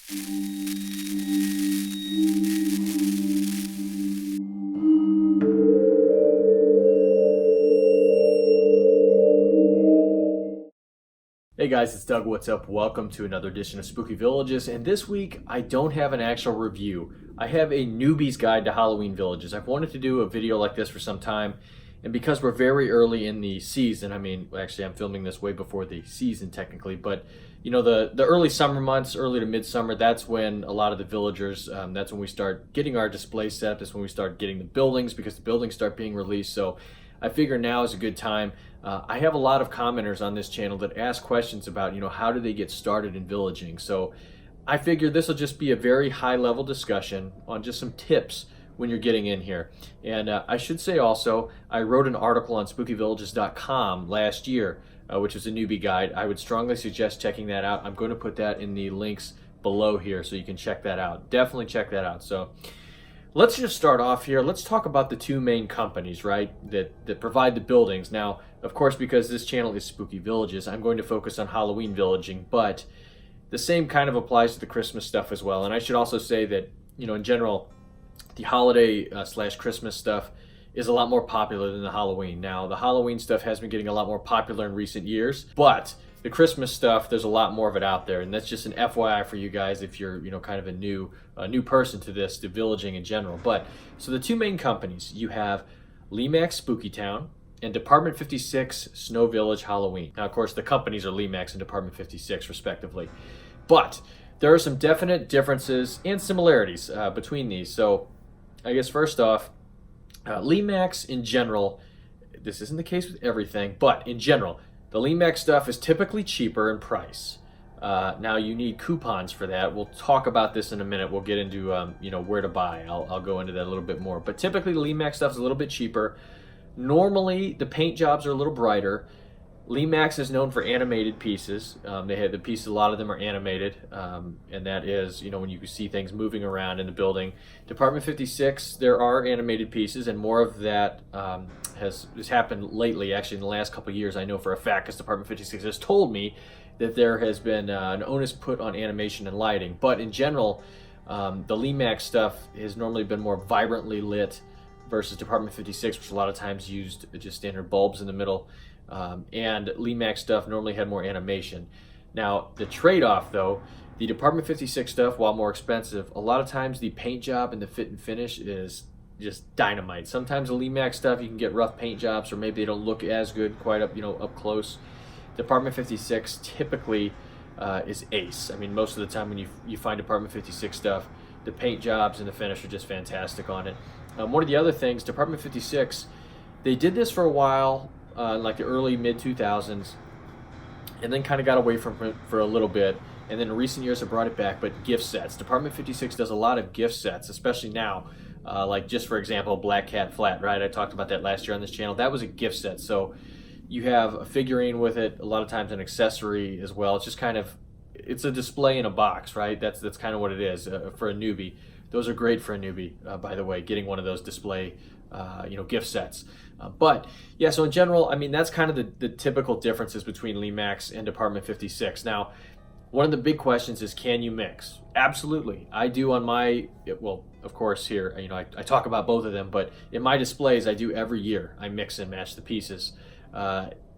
Hey guys, it's Doug. What's up? Welcome to another edition of Spooky Villages. And this week, I don't have an actual review. I have a newbie's guide to Halloween villages. I've wanted to do a video like this for some time. And because we're very early in the season, actually I'm filming this way before the season technically, but you know, the early summer months, early to midsummer, that's when a lot of the villagers, that's when we start getting our display set up. That's when we start getting the buildings because the buildings start being released. So I figure now is a good time. I have a lot of commenters on this channel that ask questions about, how do they get started in villaging? So I figure this will just be a very high level discussion on just some tips when you're getting in here. And I should say also, I wrote an article on spookyvillages.com last year, which is a newbie guide. I would strongly suggest checking that out. I'm going to put that in the links below here so you can check that out. Definitely check that out. So let's just start off here. Let's talk about the two main companies, right, that provide the buildings. Now, of course, because this channel is Spooky Villages, I'm going to focus on Halloween villaging, but the same kind of applies to the Christmas stuff as well. And I should also say that, in general, the holiday slash Christmas stuff is a lot more popular than the Halloween. Now, the Halloween stuff has been getting a lot more popular in recent years, but the Christmas stuff, there's a lot more of it out there, and that's just an FYI for you guys if you're, kind of a new person to this, to villaging in general. But so the two main companies, you have Lemax Spooky Town and Department 56 Snow Village Halloween. Now, of course, the companies are Lemax and Department 56 respectively, but there are some definite differences and similarities between these. So I guess first off, Lemax in general, this isn't the case with everything, but in general, the Lemax stuff is typically cheaper in price. Now you need coupons for that. We'll talk about this in a minute. We'll get into where to buy. I'll go into that a little bit more. But typically the Lemax stuff is a little bit cheaper. Normally the paint jobs are a little brighter. Lemax is known for animated pieces. They have the pieces, a lot of them are animated, and that is, when you can see things moving around in the building. Department 56, there are animated pieces, and more of that has happened lately, actually in the last couple of years. I know for a fact, because Department 56 has told me that there has been an onus put on animation and lighting. But in general, the Lemax stuff has normally been more vibrantly lit versus Department 56, which a lot of times used just standard bulbs in the middle. And Lemax stuff normally had more animation. Now, the trade-off though, the Department 56 stuff, while more expensive, a lot of times the paint job and the fit and finish is just dynamite. Sometimes the Lemax stuff, you can get rough paint jobs, or maybe they don't look as good quite up, up close. Department 56 typically is ace. Most of the time when you find Department 56 stuff, the paint jobs and the finish are just fantastic on it. One of the other things, Department 56, they did this for a while, like the early mid-2000s, and then kind of got away from it for a little bit, and then in recent years have brought it back. But gift sets, Department 56 does a lot of gift sets, especially now, like just for example, Black Cat Flat, right? I talked about that last year on this channel. That was a gift set, so you have a figurine with it, a lot of times an accessory as well. It's just kind of, it's a display in a box, right? That's kind of what it is for a newbie. Those are great for a newbie, by the way, getting one of those display gift sets. But yeah, so in general, that's kind of the typical differences between Lemax and Department 56. Now, one of the big questions is, can you mix? Absolutely. I do on my, well, of course here, I talk about both of them, but in my displays, I do every year. I mix and match the pieces.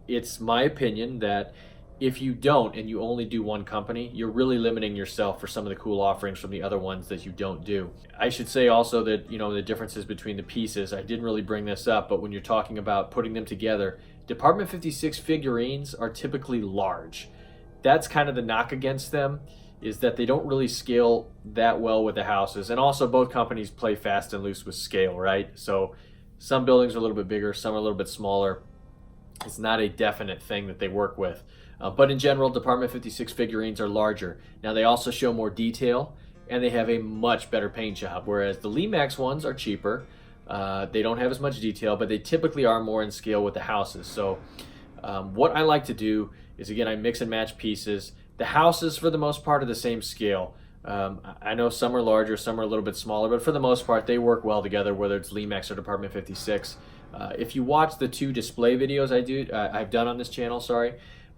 It's my opinion that if you don't and you only do one company, you're really limiting yourself for some of the cool offerings from the other ones that you don't do. I should say also that, the differences between the pieces, I didn't really bring this up, but when you're talking about putting them together, Department 56 figurines are typically large. That's kind of the knock against them, is that they don't really scale that well with the houses. And also both companies play fast and loose with scale, right? So some buildings are a little bit bigger, some are a little bit smaller. It's not a definite thing that they work with. But in general, Department 56 figurines are larger. Now they also show more detail and they have a much better paint job, whereas the Lemax ones are cheaper. They don't have as much detail, but they typically are more in scale with the houses. So what I like to do is, again, I mix and match pieces. The houses, for the most part, are the same scale. I know some are larger, some are a little bit smaller, but for the most part, they work well together, whether it's Lemax or Department 56. If you watch the two display videos I've done on this channel,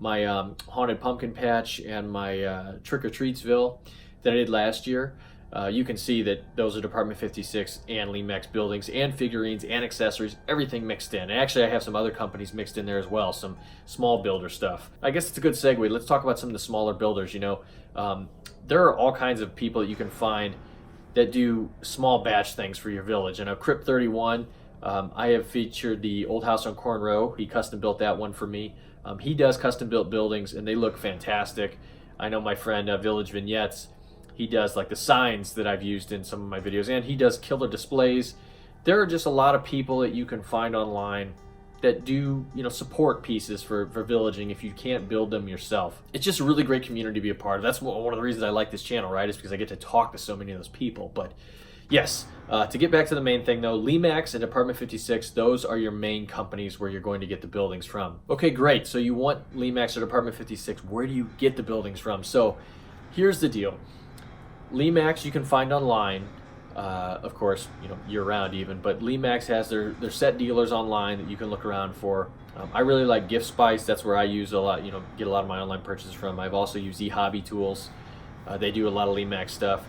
my Haunted Pumpkin Patch and my Trick or Treatsville, that I did last year, you can see that those are Department 56 and Lemax buildings and figurines and accessories, everything mixed in. And actually, I have some other companies mixed in there as well, some small builder stuff. I guess it's a good segue. Let's talk about some of the smaller builders. There are all kinds of people that you can find that do small batch things for your village. I know Crypt 31, I have featured the Old House on Corn Row. He custom built that one for me. He does custom built buildings and they look fantastic. I know my friend Village Vignettes, he does like the signs that I've used in some of my videos, and he does killer displays. There are just a lot of people that you can find online that do, support pieces for villaging if you can't build them yourself. It's just a really great community to be a part of. That's one of the reasons I like this channel, right? Is because I get to talk to so many of those people. But yes, to get back to the main thing though, Lemax and Department 56, those are your main companies where you're going to get the buildings from. Okay, great. So you want Lemax or Department 56. Where do you get the buildings from? So here's the deal. Lemax you can find online, of course, year-round even, but Lemax has their set dealers online that you can look around for. I really like Gift Spice. That's where I use a lot, get a lot of my online purchases from. I've also used eHobby Tools. They do a lot of Lemax stuff.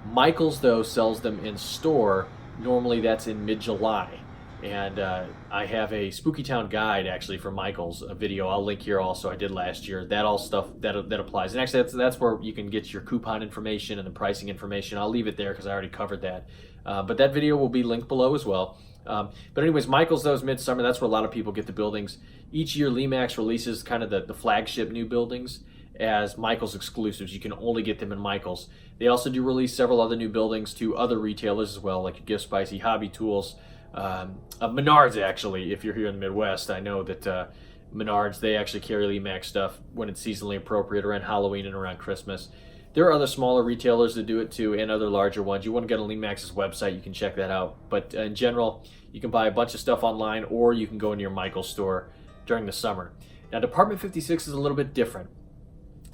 Michaels, though, sells them in store. Normally that's in mid-July. And I have a Spooky Town guide actually for Michaels, a video I'll link here also I did last year. That all stuff that applies. And actually that's where you can get your coupon information and the pricing information. I'll leave it there because I already covered that. But that video will be linked below as well. But anyways, Michaels, though, is midsummer. That's where a lot of people get the buildings. Each year Lemax releases kind of the flagship new buildings as Michaels exclusives. You can only get them in Michaels. They also do release several other new buildings to other retailers as well, like Gift Spice, Hobby Tools, Menards. Actually, if you're here in the Midwest, I know that Menards, they actually carry Lemax stuff when it's seasonally appropriate around Halloween and around Christmas. There are other smaller retailers that do it too, and other larger ones. You want to get on Lemax's website, you can check that out. But in general, you can buy a bunch of stuff online, or you can go into your Michaels store during the summer. Now, Department 56 is a little bit different.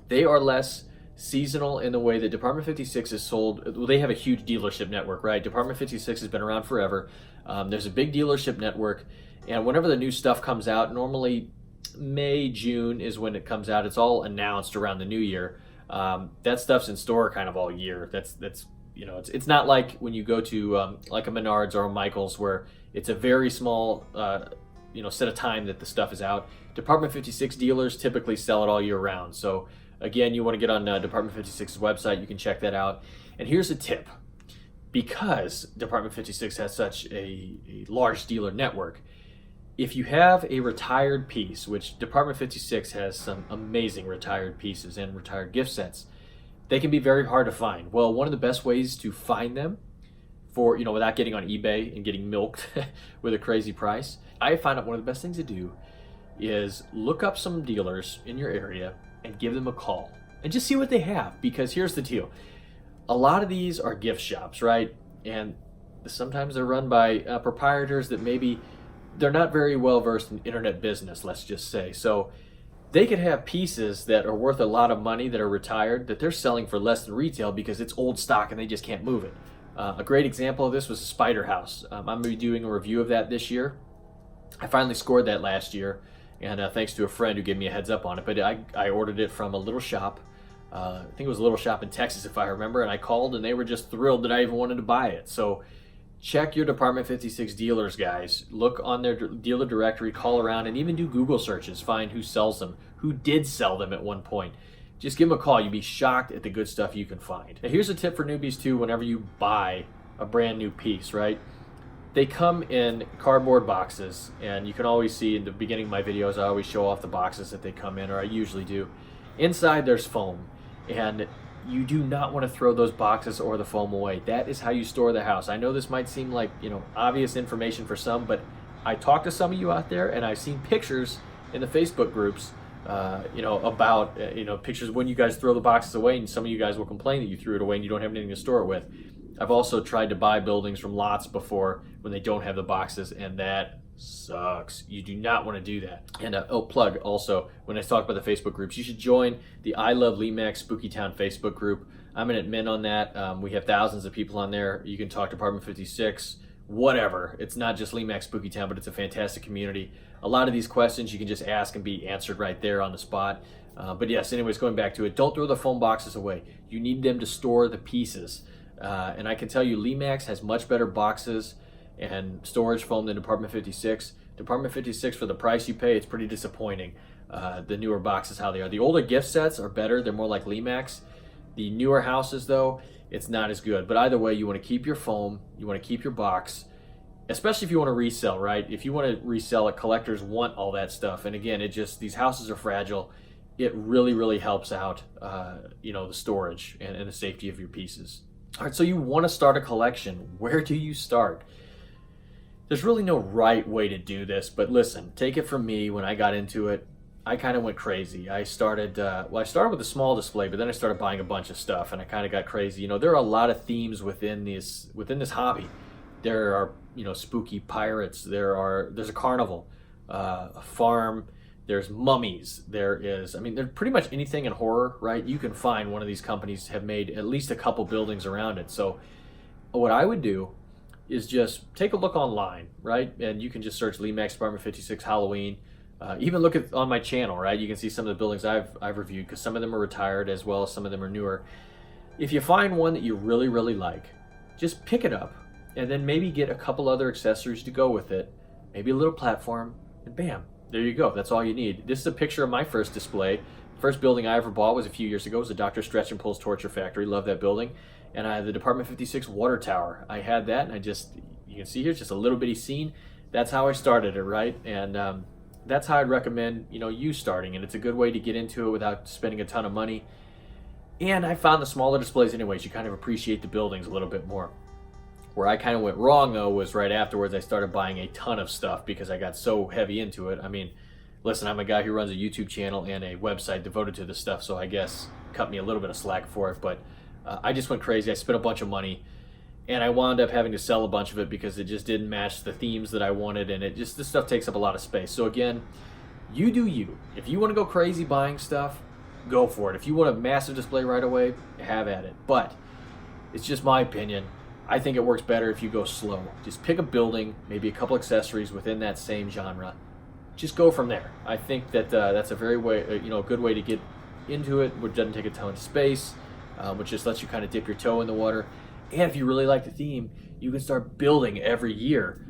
They are less seasonal in the way that Department 56 is sold. Well, they have a huge dealership network, right? Department 56 has been around forever. There's a big dealership network, and whenever the new stuff comes out, normally May, June is when it comes out. It's all announced around the new year. That stuff's in store kind of all year. That's it's not like when you go to like a Menards or a Michaels where it's a very small set of time that the stuff is out. Department 56 dealers typically sell it all year round. So again, you want to get on Department 56's website, you can check that out. And here's a tip. Because Department 56 has such a large dealer network, if you have a retired piece, which Department 56 has some amazing retired pieces and retired gift sets, they can be very hard to find. Well, one of the best ways to find them for, without getting on eBay and getting milked with a crazy price, I find out one of the best things to do is look up some dealers in your area and give them a call and just see what they have. Because here's the deal. A lot of these are gift shops, right? And sometimes they're run by proprietors that maybe they're not very well versed in internet business, let's just say. So they could have pieces that are worth a lot of money that are retired that they're selling for less than retail because it's old stock and they just can't move it. A great example of this was the Spider House. I'm going to be doing a review of that this year. I finally scored that last year, and thanks to a friend who gave me a heads up on it. But I ordered it from a little shop. I think it was a little shop in Texas, if I remember, and I called and they were just thrilled that I even wanted to buy it. So check your Department 56 dealers, guys. Look on their dealer directory, call around, and even do Google searches. Find who sells them, who did sell them at one point. Just give them a call. You'd be shocked at the good stuff you can find. Now, here's a tip for newbies too. Whenever you buy a brand new piece, right? They come in cardboard boxes, and you can always see in the beginning of my videos, I always show off the boxes that they come in, or I usually do. Inside there's foam, and you do not want to throw those boxes or the foam away. That is how you store the house. I know this might seem like, obvious information for some, but I talked to some of you out there, and I've seen pictures in the Facebook groups, about, pictures when you guys throw the boxes away, and some of you guys will complain that you threw it away and you don't have anything to store it with. I've also tried to buy buildings from lots before when they don't have the boxes, and that sucks. You do not want to do that. And plug also, when I talk about the Facebook groups, you should join the I Love Lemax Spooky Town Facebook group. I'm an admin on that. We have thousands of people on there. You can talk to Department 56, whatever. It's not just Lemax Spooky Town, but it's a fantastic community. A lot of these questions you can just ask and be answered right there on the spot. But yes, anyways, going back to it, don't throw the foam boxes away. You need them to store the pieces. And I can tell you, Lemax has much better boxes and storage foam than Department 56. Department 56, for the price you pay, it's pretty disappointing. The newer boxes, how they are. The older gift sets are better. They're more like Lemax. The newer houses, though, it's not as good. But either way, you want to keep your foam. You want to keep your box, especially if you want to resell, right? If you want to resell it, collectors want all that stuff. And again, these houses are fragile. It really, really helps out, the storage and the safety of your pieces. All right, so you want to start a collection. Where do you start? There's really no right way to do this, but listen, take it from me. When I got into it, I kind of went crazy. I started with a small display, but then I started buying a bunch of stuff, and I kind of got crazy. There are a lot of themes within this hobby. There are, spooky pirates. There's a carnival, a farm. There's mummies. There's pretty much anything in horror, right? You can find. One of these companies have made at least a couple buildings around it. So what I would do is just take a look online, right? And you can just search Lemax Department 56 Halloween. Even look on my channel, right? You can see some of the buildings I've reviewed, because some of them are retired as well as some of them are newer. If you find one that you really, really like, just pick it up and then maybe get a couple other accessories to go with it, maybe a little platform, and bam, there you go. That's all you need. This is a picture of my first display. First building I ever bought was a few years ago. It was the Dr. Stretch and Pull's Torture Factory. Love that building. And I had the Department 56 water tower. I had that, and you can see here, just a little bitty scene. That's how I started it, right? And that's how I'd recommend, you starting. And it's a good way to get into it without spending a ton of money. And I found the smaller displays anyways. You kind of appreciate the buildings a little bit more. Where I kind of went wrong, though, was right afterwards I started buying a ton of stuff because I got so heavy into it. Listen, I'm a guy who runs a YouTube channel and a website devoted to this stuff, so I guess cut me a little bit of slack for it. But I just went crazy. I spent a bunch of money, and I wound up having to sell a bunch of it because it just didn't match the themes that I wanted, and this stuff takes up a lot of space. So again, you do you. If you want to go crazy buying stuff, go for it. If you want a massive display right away, have at it. But it's just my opinion. I think it works better if you go slow. Just pick a building, maybe a couple accessories within that same genre. Just go from there. I think that that's a very good way to get into it, which doesn't take a ton of space, which just lets you kind of dip your toe in the water. And if you really like the theme, you can start building every year,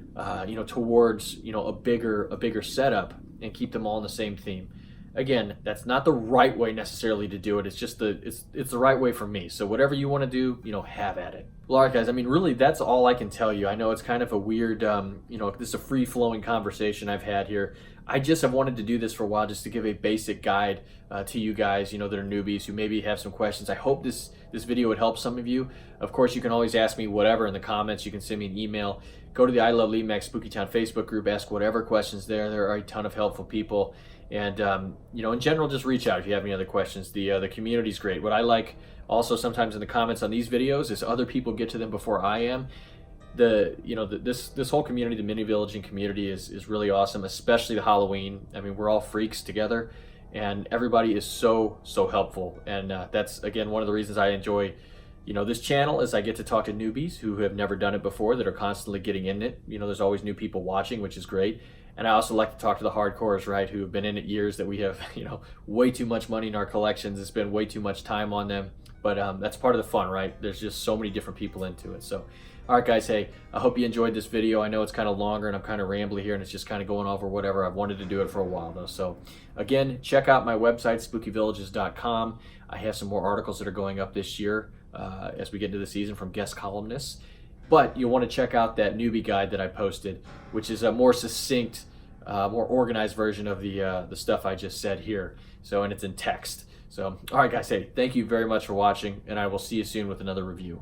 towards a bigger setup, and keep them all in the same theme. Again, that's not the right way necessarily to do it. It's just it's the right way for me. So whatever you want to do, have at it. Well, all right, guys. Really, that's all I can tell you. I know it's kind of a weird, this is a free-flowing conversation I've had here. I just have wanted to do this for a while, just to give a basic guide to you guys, that are newbies who maybe have some questions. I hope this video would help some of you. Of course, you can always ask me whatever in the comments. You can send me an email. Go to the I Love Lemax Spooky Town Facebook group. Ask whatever questions there. There are a ton of helpful people. And, in general, just reach out if you have any other questions. The community's great. What I like also sometimes in the comments on these videos is other people get to them before I am. This whole community, the mini villaging community, is really awesome, especially the Halloween. We're all freaks together, and everybody is so helpful. And that's, again, one of the reasons I enjoy this channel, is I get to talk to newbies who have never done it before, that are constantly getting in it. There's always new people watching, which is great. And I also like to talk to the hardcores, right, who have been in it years, that we have, way too much money in our collections and spend way too much time on them. But that's part of the fun, right? There's just so many different people into it. So, all right, guys, hey, I hope you enjoyed this video. I know it's kind of longer and I'm kind of rambly here, and it's just kind of going over whatever. I've wanted to do it for a while, though. So, again, check out my website, spookyvillages.com. I have some more articles that are going up this year as we get into the season from guest columnists. But you'll want to check out that newbie guide that I posted, which is a more succinct, more organized version of the stuff I just said here. So, and it's in text. So, all right, guys, hey, thank you very much for watching, and I will see you soon with another review.